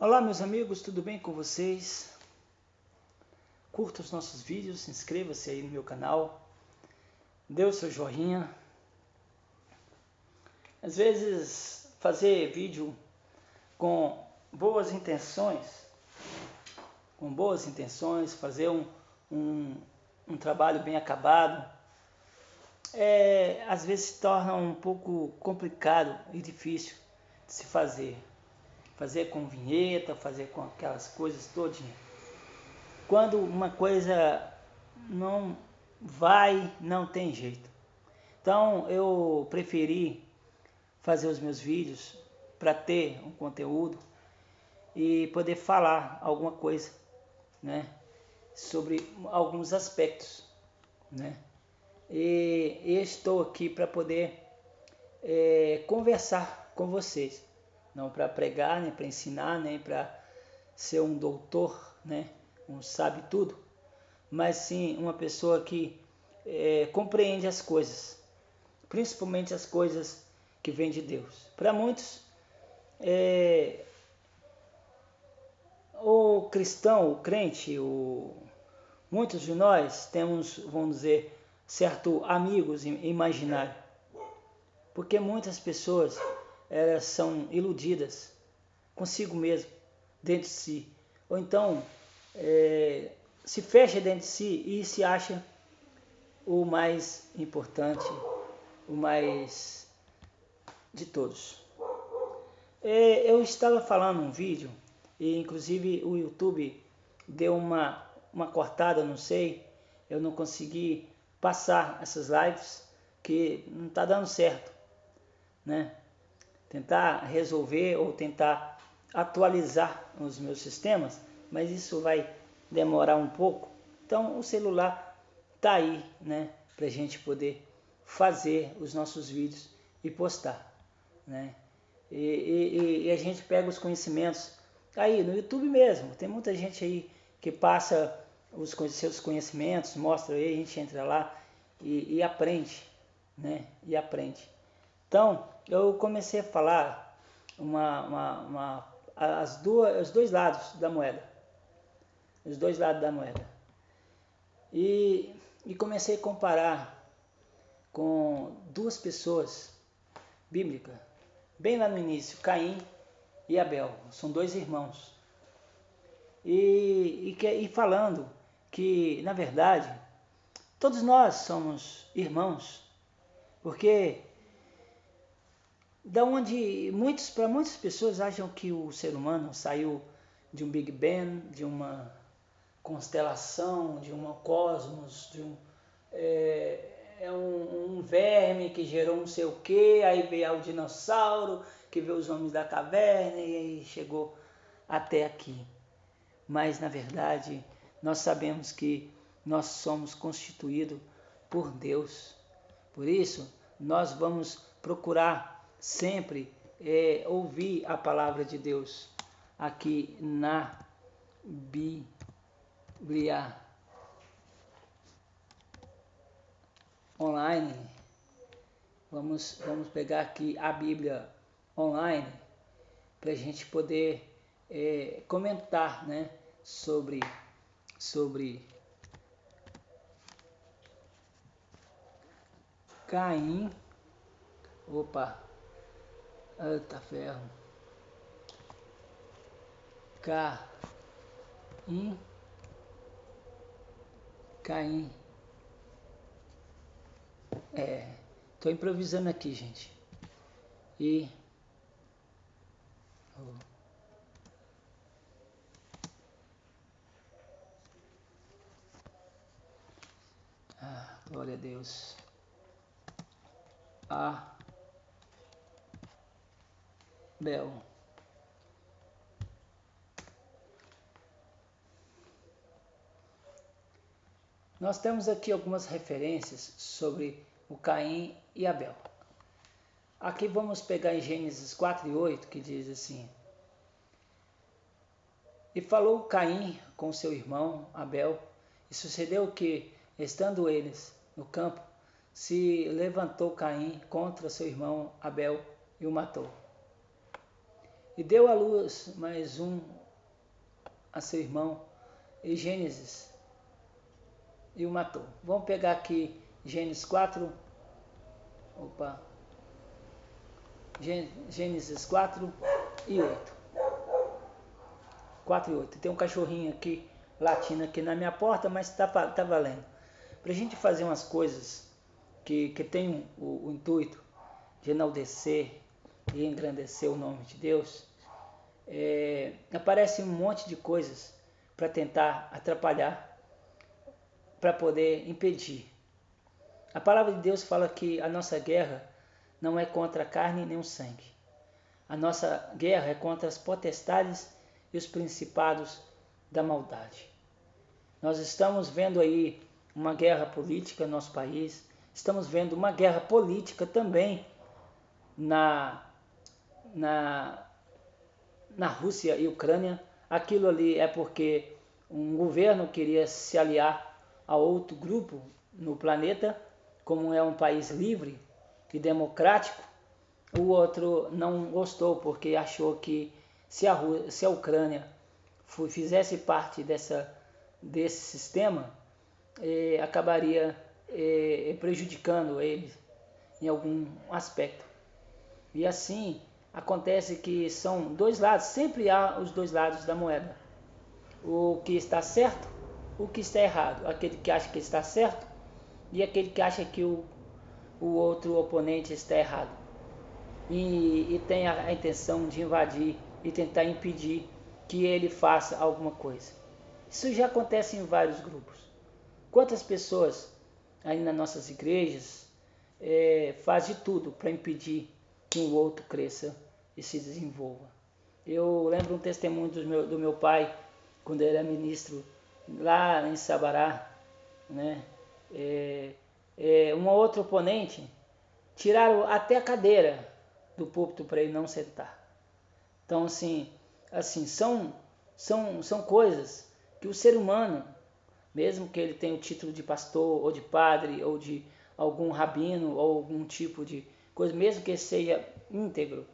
Olá meus amigos, tudo bem com vocês? Curta os nossos vídeos, inscreva-se aí no meu canal, dê o seu joinha. Às vezes fazer vídeo com boas intenções, fazer um trabalho bem acabado, às vezes se torna um pouco complicado e difícil de se fazer. Fazer com vinheta, fazer com aquelas coisas todinhas. Quando uma coisa não vai, não tem jeito. Então eu preferi fazer os meus vídeos para ter um conteúdo e poder falar alguma coisa, né, sobre alguns aspectos, né? E estou aqui para poder conversar com vocês, não para pregar, nem para ensinar, nem para ser um doutor, né, um sabe tudo, mas sim uma pessoa que compreende as coisas, principalmente as coisas que vêm de Deus. Para muitos, o cristão, o crente, muitos de nós temos, vamos dizer, certo amigos imaginários, porque muitas pessoas elas são iludidas consigo mesmo, dentro de si, ou então se fecha dentro de si e se acha o mais importante, o mais de todos. Eu estava falando um vídeo e inclusive o YouTube deu uma cortada, não sei, eu não consegui passar essas lives que não está dando certo, né? Tentar resolver ou tentar atualizar os meus sistemas, mas isso vai demorar um pouco. Então o celular tá aí, né, para a gente poder fazer os nossos vídeos e postar, né? E a gente pega os conhecimentos aí no YouTube mesmo. Tem muita gente aí que passa os seus conhecimentos, mostra aí, a gente entra lá e aprende, né? E aprende. Então eu comecei a falar os dois lados da moeda, os dois lados da moeda. E comecei a comparar com duas pessoas bíblicas, bem lá no início, Caim e Abel, são dois irmãos. E falando que, na verdade, todos nós somos irmãos, porque da onde para muitas pessoas acham que o ser humano saiu de um Big Bang, de uma constelação, de um cosmos, de um verme que gerou não sei o que, aí veio o dinossauro, que veio os homens da caverna e aí chegou até aqui. Mas na verdade nós sabemos que nós somos constituídos por Deus. Por isso nós vamos procurar sempre ouvir a palavra de Deus aqui na Bíblia online. Vamos pegar aqui a Bíblia online para a gente poder comentar, né, sobre Caim. Opa, eita ferro. Caim. Tô improvisando aqui, gente. Glória a Deus. Abel. Nós temos aqui algumas referências sobre o Caim e Abel. Aqui vamos pegar em Gênesis 4:8, que diz assim: E falou Caim com seu irmão Abel, e sucedeu que, estando eles no campo, se levantou Caim contra seu irmão Abel e o matou. e deu à luz mais um a seu irmão, em Gênesis, e o matou. Vamos pegar aqui Gênesis 4, opa, Gênesis 4 e 8. 4 e 8. Tem um cachorrinho aqui, latindo aqui na minha porta, mas tá valendo. Para a gente fazer umas coisas que tem o intuito de enaltecer e engrandecer o nome de Deus, aparece um monte de coisas para tentar atrapalhar, para poder impedir. A palavra de Deus fala que a nossa guerra não é contra a carne nem o sangue. A nossa guerra é contra as potestades e os principados da maldade. Nós estamos vendo aí uma guerra política no nosso país, estamos vendo uma guerra política também na Rússia e Ucrânia. Aquilo ali é porque um governo queria se aliar a outro grupo no planeta, como é um país livre e democrático. O outro não gostou porque achou que se a Ucrânia fizesse parte desse sistema, acabaria prejudicando ele em algum aspecto. E assim acontece que são dois lados, sempre há os dois lados da moeda. O que está certo, o que está errado. Aquele que acha que está certo e aquele que acha que o outro oponente está errado. E tem a intenção de invadir e tentar impedir que ele faça alguma coisa. Isso já acontece em vários grupos. Quantas pessoas aí nas nossas igrejas fazem de tudo para impedir que o outro cresça e se desenvolva? Eu lembro um testemunho do meu pai, quando ele era ministro lá em Sabará, né? Um outro oponente, tiraram até a cadeira do púlpito para ele não sentar. Então, assim são coisas que o ser humano, mesmo que ele tenha o título de pastor ou de padre ou de algum rabino ou algum tipo de coisa, mesmo que seja íntegro,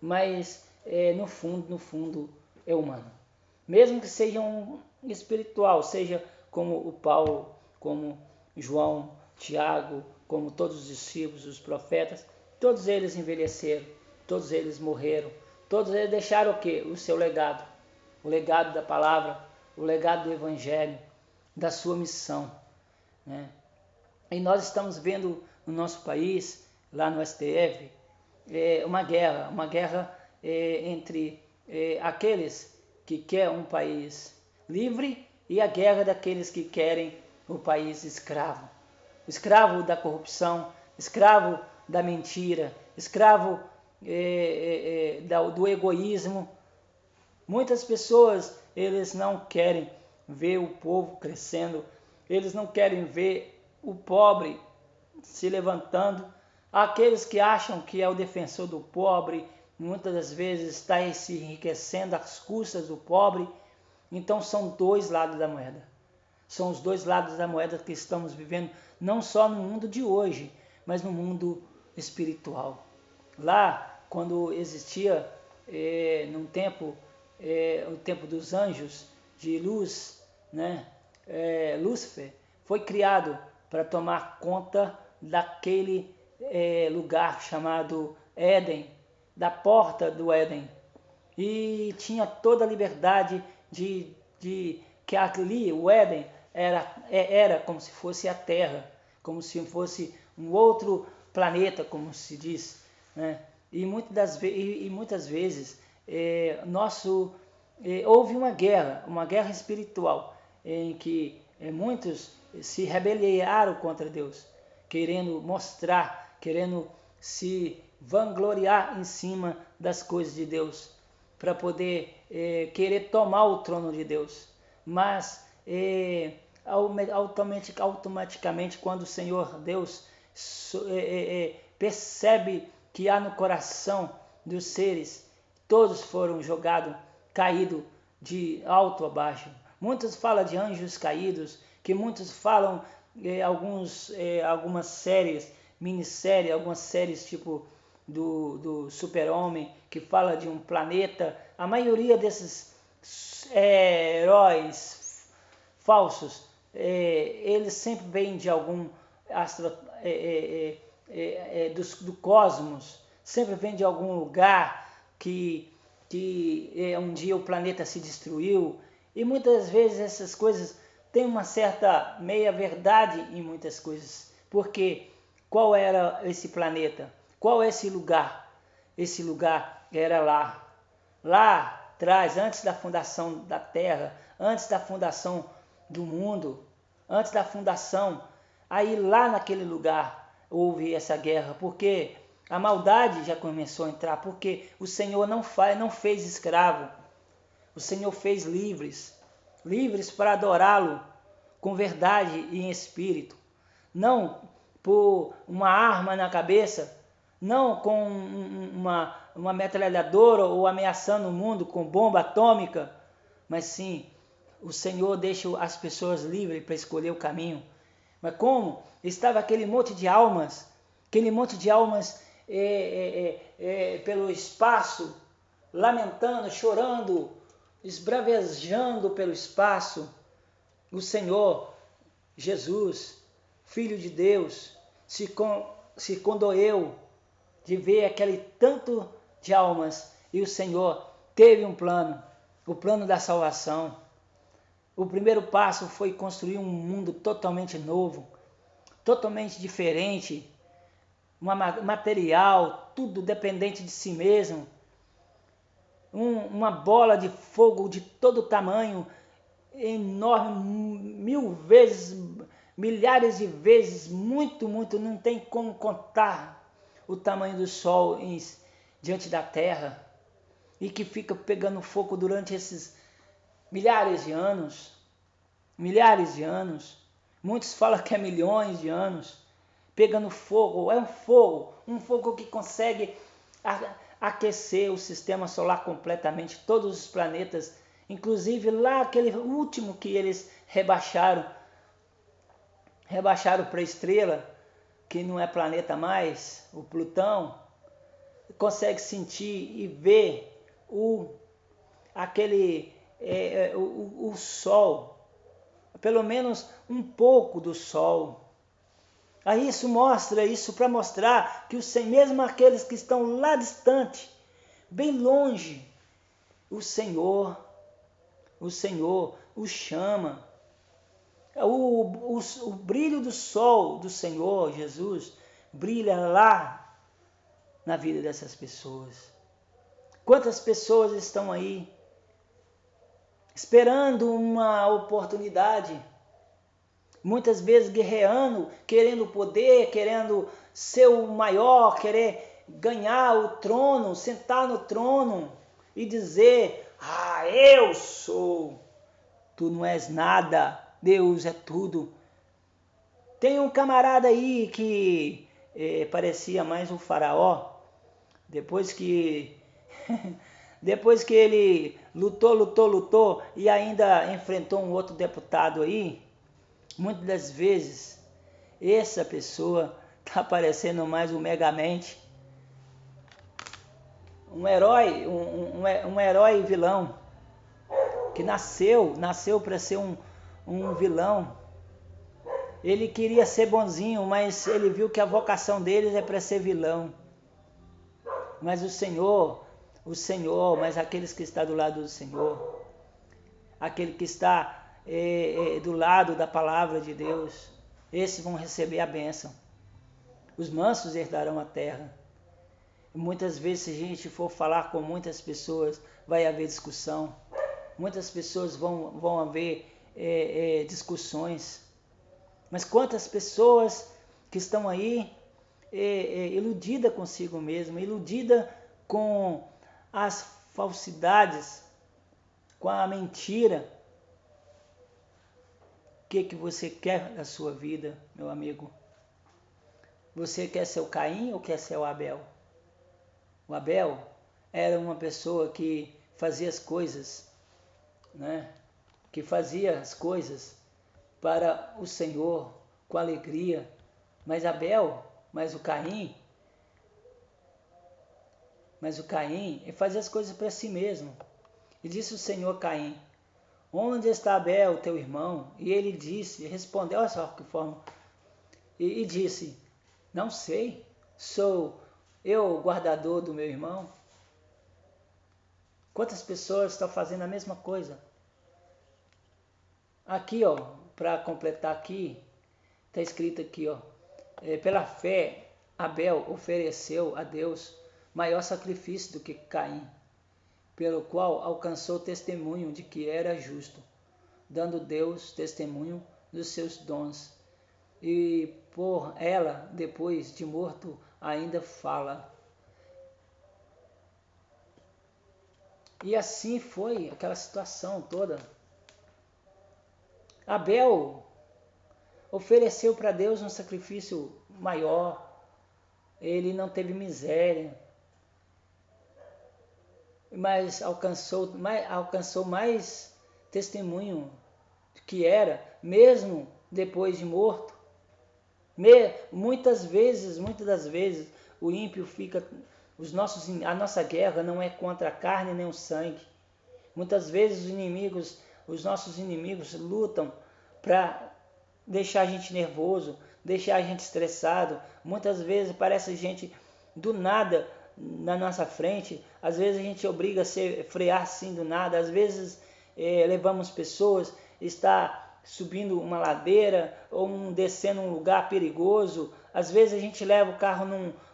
mas no fundo é humano. Mesmo que seja um espiritual, seja como o Paulo, como João, Tiago, como todos os discípulos, os profetas, todos eles envelheceram, todos eles morreram, todos eles deixaram o quê? O seu legado, o legado da palavra, o legado do evangelho, da sua missão, né? E nós estamos vendo no nosso país, lá no STF, uma guerra entre aqueles que querem um país livre e a guerra daqueles que querem o país escravo. Escravo da corrupção, escravo da mentira, escravo do egoísmo. Muitas pessoas, eles não querem ver o povo crescendo, eles não querem ver o pobre se levantando. Aqueles que acham que é o defensor do pobre, muitas das vezes está se enriquecendo às custas do pobre. Então são dois lados da moeda. São os dois lados da moeda que estamos vivendo, não só no mundo de hoje, mas no mundo espiritual. Lá, quando existia num tempo, o tempo dos anjos de luz, né? Lúcifer foi criado para tomar conta daquele lugar chamado Éden, da porta do Éden, e tinha toda a liberdade de que ali o Éden era como se fosse a Terra, como se fosse um outro planeta, como se diz, né? E muitas vezes houve uma guerra espiritual, em que muitos se rebelaram contra Deus, querendo mostrar, querendo se vangloriar em cima das coisas de Deus, para poder querer tomar o trono de Deus. Mas automaticamente, quando o Senhor Deus percebe que há no coração dos seres, todos foram caídos de alto a baixo. Muitos falam de anjos caídos, que muitos falam algumas séries, minisséries, algumas séries tipo do Super-Homem, que fala de um planeta. A maioria desses heróis falsos, eles sempre vêm de algum do cosmos, sempre vêm de algum lugar que um dia o planeta se destruiu. E muitas vezes essas coisas têm uma certa meia-verdade em muitas coisas. Porque qual era esse planeta? Qual é esse lugar? Esse lugar era lá atrás, antes da fundação da Terra, antes da fundação do mundo, antes da fundação. Aí lá naquele lugar houve essa guerra, porque a maldade já começou a entrar, porque o Senhor não fez escravo, o Senhor fez livres para adorá-lo com verdade e em espírito, não por uma arma na cabeça, não com uma metralhadora ou ameaçando o mundo com bomba atômica, mas sim, o Senhor deixa as pessoas livres para escolher o caminho. Mas como estava aquele monte de almas pelo espaço, lamentando, chorando, esbravejando pelo espaço, o Senhor Jesus, Filho de Deus, se condoeu de ver aquele tanto de almas, e o Senhor teve um plano, o plano da salvação. O primeiro passo foi construir um mundo totalmente novo, totalmente diferente, material, tudo dependente de si mesmo, uma bola de fogo de todo tamanho, enorme, 1000 vezes, milhares de vezes, muito, não tem como contar o tamanho do Sol diante da Terra, e que fica pegando fogo durante esses milhares de anos, muitos falam que é milhões de anos, pegando fogo. É um fogo que consegue aquecer o sistema solar completamente, todos os planetas, inclusive lá aquele último que eles rebaixaram para a estrela, que não é planeta mais, o Plutão, consegue sentir e ver o Sol, pelo menos um pouco do Sol. Aí isso para mostrar que mesmo aqueles que estão lá distante, bem longe, o Senhor os chama. O brilho do sol do Senhor Jesus brilha lá na vida dessas pessoas. Quantas pessoas estão aí esperando uma oportunidade, muitas vezes guerreando, querendo poder, querendo ser o maior, querer ganhar o trono, sentar no trono e dizer: eu sou. Tu não és nada, Deus é tudo. Tem um camarada aí que parecia mais um faraó, depois que ele lutou e ainda enfrentou um outro deputado aí. Muitas das vezes essa pessoa está parecendo mais um Megamente, um herói, um herói vilão, que nasceu para ser um vilão. Ele queria ser bonzinho, mas ele viu que a vocação deles é para ser vilão. Mas o Senhor, mas aqueles que estão do lado do Senhor, aquele que está do lado da palavra de Deus, esses vão receber a bênção. Os mansos herdarão a terra. Muitas vezes, se a gente for falar com muitas pessoas, vai haver discussão. Muitas pessoas vão haver discussões. Mas quantas pessoas que estão aí iludida consigo mesma, iludida com as falsidades, com a mentira. O que você quer da sua vida, meu amigo? Você quer ser o Caim ou quer ser o Abel? O Abel era uma pessoa que fazia as coisas, né? Que fazia as coisas para o Senhor com alegria. Mas o Caim, Mas o Caim, ele fazia as coisas para si mesmo. E disse o Senhor a Caim: onde está Abel, teu irmão? E ele disse, respondeu, olha só que forma, e disse: não sei, sou eu o guardador do meu irmão? Quantas pessoas estão fazendo a mesma coisa? Aqui, ó, para completar aqui, está escrito aqui, ó, pela fé, Abel ofereceu a Deus maior sacrifício do que Caim, pelo qual alcançou testemunho de que era justo, dando Deus testemunho dos seus dons. E por ela, depois de morto, ainda fala. E assim foi aquela situação toda. Abel ofereceu para Deus um sacrifício maior. Ele não teve miséria, mas alcançou mais testemunho que era, mesmo depois de morto. Muitas das vezes, o ímpio fica. A nossa guerra não é contra a carne nem o sangue. Muitas vezes os nossos inimigos lutam para deixar a gente nervoso, deixar a gente estressado. Muitas vezes parece gente do nada na nossa frente. Às vezes a gente obriga a frear assim do nada. Às vezes levamos pessoas, está subindo uma ladeira ou descendo um lugar perigoso. Às vezes a gente leva o carro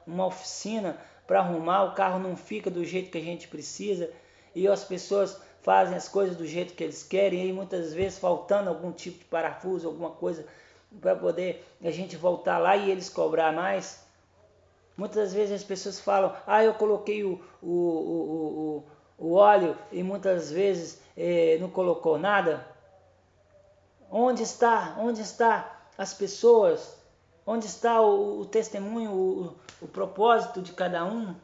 numa oficina para arrumar, o carro não fica do jeito que a gente precisa e as pessoas fazem as coisas do jeito que eles querem e muitas vezes faltando algum tipo de parafuso, alguma coisa para poder a gente voltar lá e eles cobrar mais. Muitas vezes as pessoas falam, eu coloquei o óleo e muitas vezes não colocou nada. Onde está as pessoas? Onde está o testemunho, o propósito de cada um?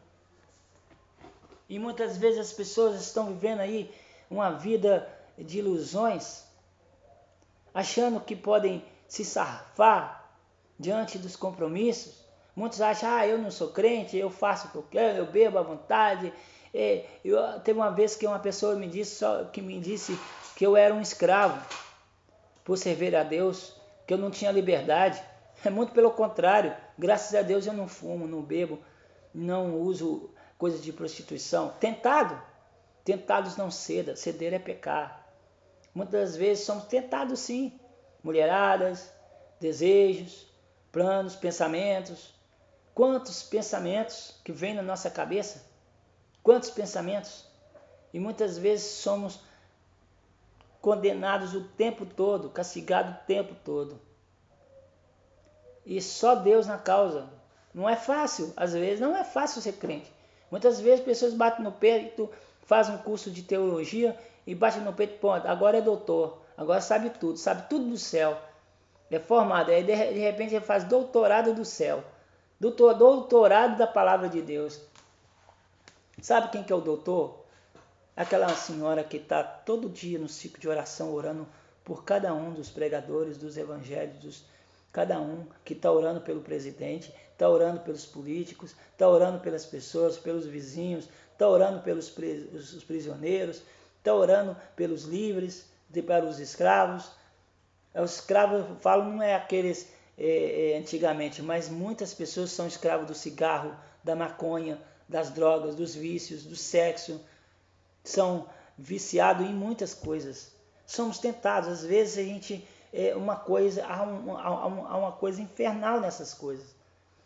E muitas vezes as pessoas estão vivendo aí uma vida de ilusões, achando que podem se safar diante dos compromissos. Muitos acham, eu não sou crente, eu faço o que eu quero, eu bebo à vontade. Teve uma vez que uma pessoa me disse que eu era um escravo por servir a Deus, que eu não tinha liberdade. É muito pelo contrário, graças a Deus eu não fumo, não bebo, não uso coisas de prostituição. Tentados não ceda, ceder é pecar. Muitas vezes somos tentados sim, mulheradas, desejos, planos, pensamentos. Quantos pensamentos que vêm na nossa cabeça? Quantos pensamentos? E muitas vezes somos condenados o tempo todo, castigados o tempo todo. E só Deus na causa. Não é fácil, às vezes não é fácil ser crente. Muitas vezes pessoas batem no peito, fazem um curso de teologia e batem no peito, ponto, agora é doutor, agora sabe tudo do céu. É formado, aí de repente ele faz doutorado do céu, doutorado da palavra de Deus. Sabe quem que é o doutor? Aquela senhora que está todo dia no ciclo de oração, orando por cada um dos pregadores, dos evangelhos, cada um que está orando pelo presidente, está orando pelos políticos, está orando pelas pessoas, pelos vizinhos, está orando pelos os prisioneiros, está orando pelos livres, para os escravos. Os escravos, eu falo, não é aqueles antigamente, mas muitas pessoas são escravos do cigarro, da maconha, das drogas, dos vícios, do sexo. São viciados em muitas coisas. Somos tentados, às vezes a gente há uma coisa infernal nessas coisas.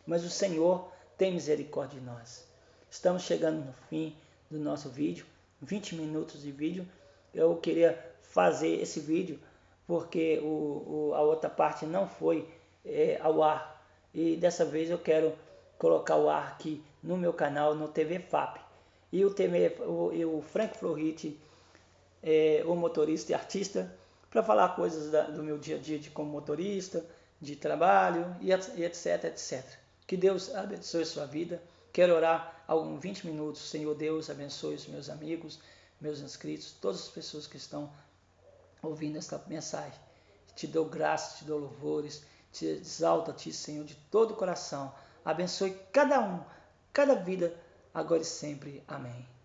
Mas o Senhor tem misericórdia de nós. Estamos chegando no fim do nosso vídeo, 20 minutos de vídeo. Eu queria fazer esse vídeo porque a outra parte não foi ao ar. E dessa vez eu quero colocar o ar aqui no meu canal, no TV FAP. E o Frank Florit, o motorista e artista, para falar coisas do meu dia a dia de como motorista, de trabalho e etc, etc. Que Deus abençoe a sua vida. Quero orar alguns 20 minutos. Senhor Deus, abençoe os meus amigos, meus inscritos, todas as pessoas que estão ouvindo esta mensagem. Te dou graças, te dou louvores, te exalto a ti, Senhor, de todo o coração. Abençoe cada um, cada vida agora e sempre. Amém.